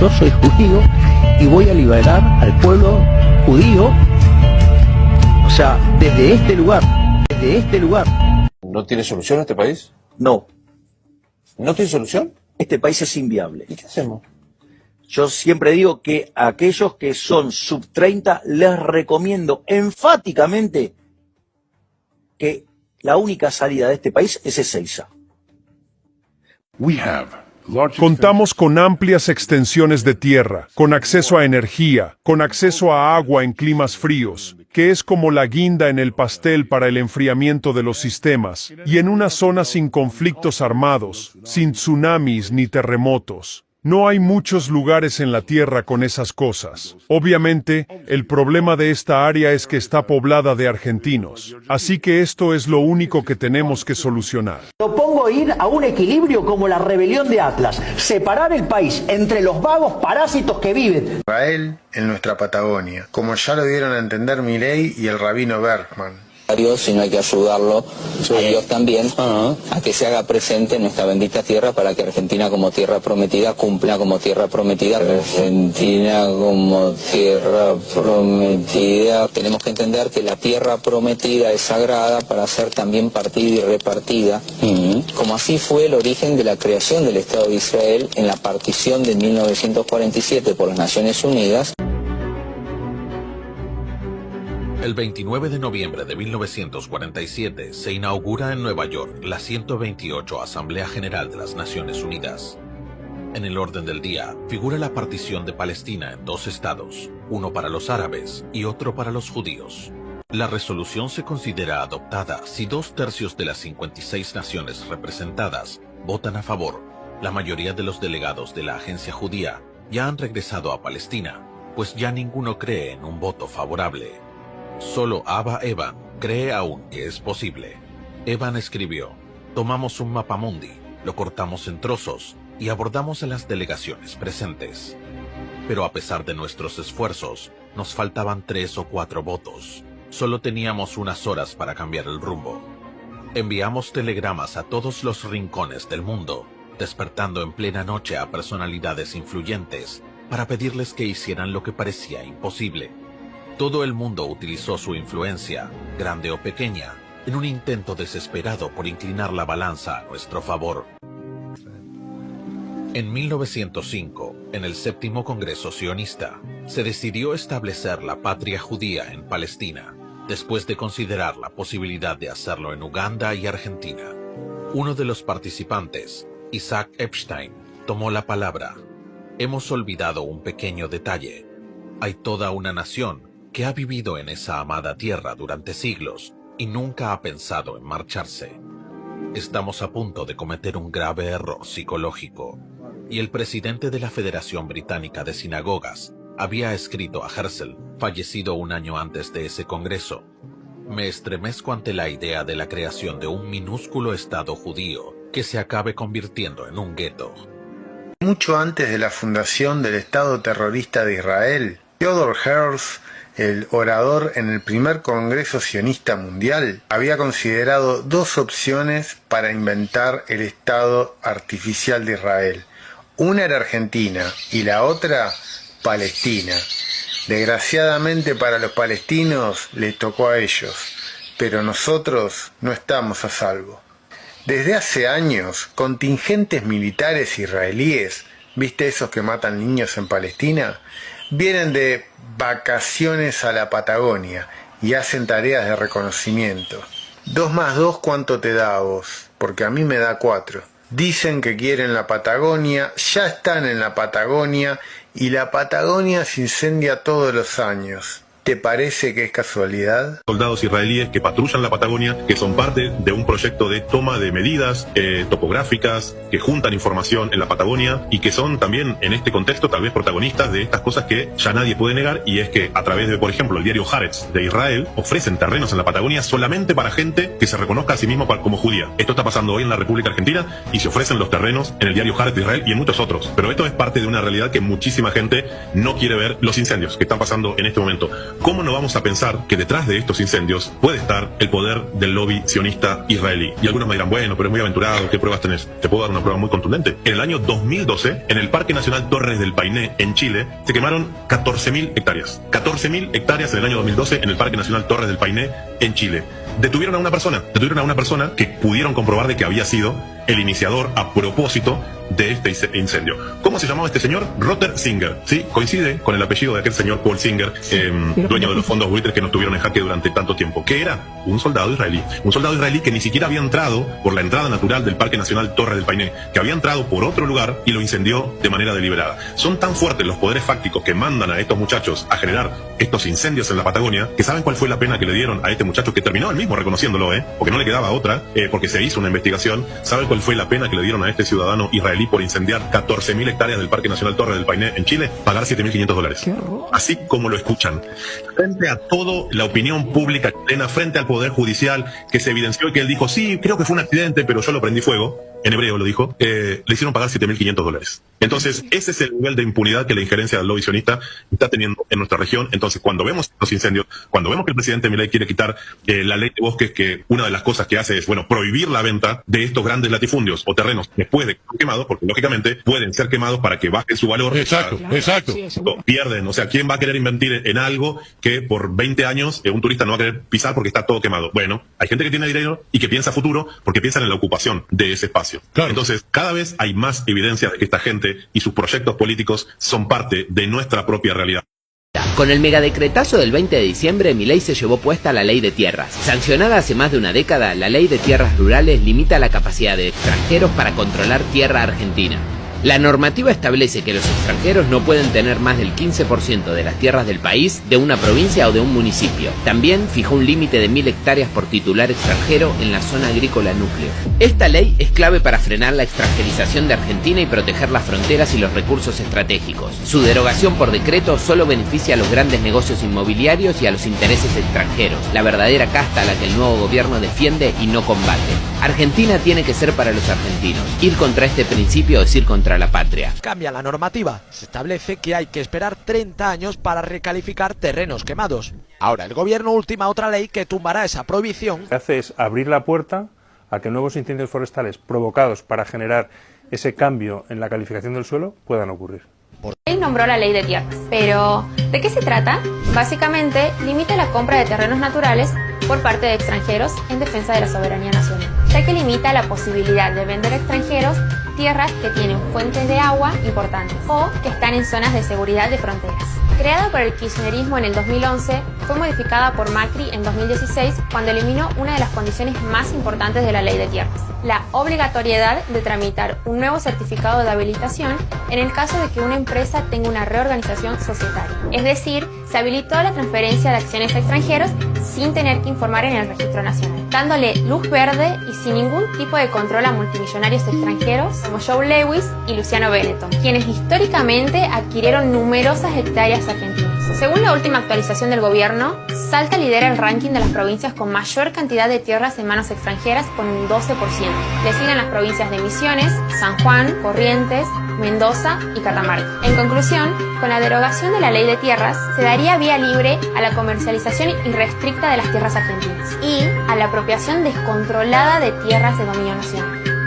yo soy judío y voy a liberar al pueblo judío, o sea, desde este lugar, ¿No tiene solución este país? No, ¿No tiene solución? este país es inviable. ¿Y qué hacemos? Yo siempre digo que a aquellos que son sub 30 les recomiendo enfáticamente que la única salida de este país es Ezeiza. Contamos con amplias extensiones de tierra, con acceso a energía, con acceso a agua en climas fríos, que es como la guinda en el pastel para el enfriamiento de los sistemas, y en una zona sin conflictos armados, sin tsunamis ni terremotos. No hay muchos lugares en la Tierra con esas cosas. Obviamente, el problema de esta área es que está poblada de argentinos. Así que esto es lo único que tenemos que solucionar. Propongo ir a un equilibrio como la rebelión de Atlas, separar el país entre los vagos parásitos que viven Israel en nuestra Patagonia, como ya lo dieron a entender Milei y el rabino Bergman. Sino hay que ayudarlo a Dios también a que se haga presente en esta bendita tierra para que Argentina como tierra prometida cumpla como tierra prometida. Argentina como tierra prometida. Tenemos que entender que la tierra prometida es sagrada para ser también partida y repartida, como así fue el origen de la creación del Estado de Israel en la partición de 1947 por las Naciones Unidas. El 29 de noviembre de 1947 se inaugura en Nueva York la 128 Asamblea General de las Naciones Unidas. En el orden del día figura la partición de Palestina en dos estados, uno para los árabes y otro para los judíos. La resolución se considera adoptada si 2/3 de las 56 naciones representadas votan a favor. La mayoría de los delegados de la agencia judía ya han regresado a Palestina, pues ya ninguno cree en un voto favorable. Solo Abba Eban cree aún que es posible. Eban escribió: tomamos un mapamundi, lo cortamos en trozos y abordamos a las delegaciones presentes. Pero a pesar de nuestros esfuerzos, nos faltaban 3 o 4 votos. Solo teníamos unas horas para cambiar el rumbo. Enviamos telegramas a todos los rincones del mundo, despertando en plena noche a personalidades influyentes para pedirles que hicieran lo que parecía imposible. Todo el mundo utilizó su influencia, grande o pequeña, en un intento desesperado por inclinar la balanza a nuestro favor. En 1905, en el séptimo Congreso Sionista, se decidió establecer la patria judía en Palestina, después de considerar la posibilidad de hacerlo en Uganda y Argentina. Uno de los participantes, Isaac Epstein, tomó la palabra. Hemos olvidado un pequeño detalle. Hay toda una nación que ha vivido en esa amada tierra durante siglos y nunca ha pensado en marcharse. Estamos a punto de cometer un grave error psicológico. Y el presidente de la Federación Británica de Sinagogas había escrito a Herzl, fallecido un año antes de ese congreso: me estremezco ante la idea de la creación de un minúsculo estado judío que se acabe convirtiendo en un gueto. Mucho antes de la fundación del Estado terrorista de Israel, Theodor Herzl, el orador en el primer Congreso Sionista Mundial, había considerado 2 opciones para inventar el Estado artificial de Israel. Una era Argentina y la otra Palestina. Desgraciadamente para los palestinos les tocó a ellos, pero nosotros no estamos a salvo. Desde hace años, contingentes militares israelíes, ¿viste esos que matan niños en Palestina?, vienen de vacaciones a la Patagonia y hacen tareas de reconocimiento. 2 más 2, ¿cuánto te da a vos? Porque a mí me da 4. Dicen que quieren la Patagonia, ya están en la Patagonia y la Patagonia se incendia todos los años. ¿Te parece que es casualidad? Soldados israelíes que patrullan la Patagonia, que son parte de un proyecto de toma de medidas topográficas, que juntan información en la Patagonia y que son también en este contexto tal vez protagonistas de estas cosas que ya nadie puede negar, y es que a través de, por ejemplo, el diario Haaretz de Israel, ofrecen terrenos en la Patagonia solamente para gente que se reconozca a sí misma como judía. Esto está pasando hoy en la República Argentina y se ofrecen los terrenos en el diario Haaretz de Israel y en muchos otros. Pero esto es parte de una realidad que muchísima gente no quiere ver: los incendios que están pasando en este momento. ¿cómo no vamos a pensar que detrás de estos incendios puede estar el poder del lobby sionista israelí? Y algunos me dirán, bueno, pero es muy aventurado, ¿qué pruebas tenés? Te puedo dar una prueba muy contundente. En el año 2012, en el Parque Nacional Torres del Paine, en Chile, se quemaron 14.000 hectáreas. 14.000 hectáreas en el año 2012 en el Parque Nacional Torres del Paine, en Chile. Detuvieron a una persona que pudieron comprobar de que había sido el iniciador a propósito de este incendio. ¿Cómo se llamaba este señor? Rotter Singer, ¿sí? Coincide con el apellido de aquel señor Paul Singer, dueño de los fondos buitres que nos tuvieron en jaque durante tanto tiempo, que era un soldado israelí que ni siquiera había entrado por la entrada natural del Parque Nacional Torres del Paine, que había entrado por otro lugar y lo incendió de manera deliberada. Son tan fuertes los poderes fácticos que mandan a estos muchachos a generar estos incendios en la Patagonia, que saben cuál fue la pena que le dieron a este muchacho, que terminó él mismo reconociéndolo, porque no le quedaba otra, porque se hizo una investigación. ¿Saben cuál fue la pena que le dieron a este ciudadano israelí por incendiar 14.000 hectáreas del Parque Nacional Torres del Paine en Chile? Pagar $7.500. Así como lo escuchan. Frente a toda la opinión pública chilena, frente al Poder Judicial, que se evidenció y que él dijo, sí, creo que fue un accidente, pero yo lo prendí fuego. En hebreo lo dijo, le hicieron pagar $7.500. Entonces, ese es el nivel de impunidad que la injerencia del lobby sionista está teniendo en nuestra región. Entonces, cuando vemos los incendios, cuando vemos que el presidente Milei quiere quitar la ley de bosques, que una de las cosas que hace es, prohibir la venta de estos grandes latifundios o terrenos después de que son quemados, porque lógicamente pueden ser quemados para que baje su valor. Exacto. Pierden. O sea, ¿quién va a querer invertir en algo que por 20 años un turista no va a querer pisar porque está todo quemado? Bueno, hay gente que tiene dinero y que piensa futuro porque piensan en la ocupación de ese espacio. Claro. Entonces, cada vez hay más evidencia de que esta gente y sus proyectos políticos son parte de nuestra propia realidad. Con el megadecretazo del 20 de diciembre, Milei se llevó puesta la ley de tierras. Sancionada hace más de una década, la ley de tierras rurales limita la capacidad de extranjeros para controlar tierra argentina. La normativa establece que los extranjeros no pueden tener más del 15% de las tierras del país, de una provincia o de un municipio. También fijó un límite de 1.000 hectáreas por titular extranjero en la zona agrícola núcleo. Esta ley es clave para frenar la extranjerización de Argentina y proteger las fronteras y los recursos estratégicos. Su derogación por decreto solo beneficia a los grandes negocios inmobiliarios y a los intereses extranjeros, la verdadera casta a la que el nuevo gobierno defiende y no combate. Argentina tiene que ser para los argentinos. Ir contra este principio es ir contra la patria. Cambia la normativa. Se establece que hay que esperar 30 años para recalificar terrenos quemados. Ahora el gobierno ultima otra ley que tumbará esa prohibición. Lo que hace es abrir la puerta a que nuevos incendios forestales provocados para generar ese cambio en la calificación del suelo puedan ocurrir. Él nombró la ley de tierras, pero ¿de qué se trata? Básicamente limita la compra de terrenos naturales por parte de extranjeros en defensa de la soberanía nacional, ya que limita la posibilidad de vender a extranjeros tierras que tienen fuentes de agua importantes o que están en zonas de seguridad de fronteras. Creada por el kirchnerismo en el 2011, fue modificada por Macri en 2016 cuando eliminó una de las condiciones más importantes de la ley de tierras, la obligatoriedad de tramitar un nuevo certificado de habilitación en el caso de que una empresa tenga una reorganización societaria. Es decir, se habilitó la transferencia de acciones a extranjeros sin tener que informar en el registro nacional, dándole luz verde y sin ningún tipo de control a multimillonarios extranjeros como Joe Lewis y Luciano Benetton, quienes históricamente adquirieron numerosas hectáreas argentinas. Según la última actualización del gobierno, Salta lidera el ranking de las provincias con mayor cantidad de tierras en manos extranjeras con un 12%. Le siguen las provincias de Misiones, San Juan, Corrientes, Mendoza y Catamarca. En conclusión, con la derogación de la ley de tierras, se daría vía libre a la comercialización irrestricta de las tierras argentinas y a la apropiación descontrolada de tierras de dominio nacional.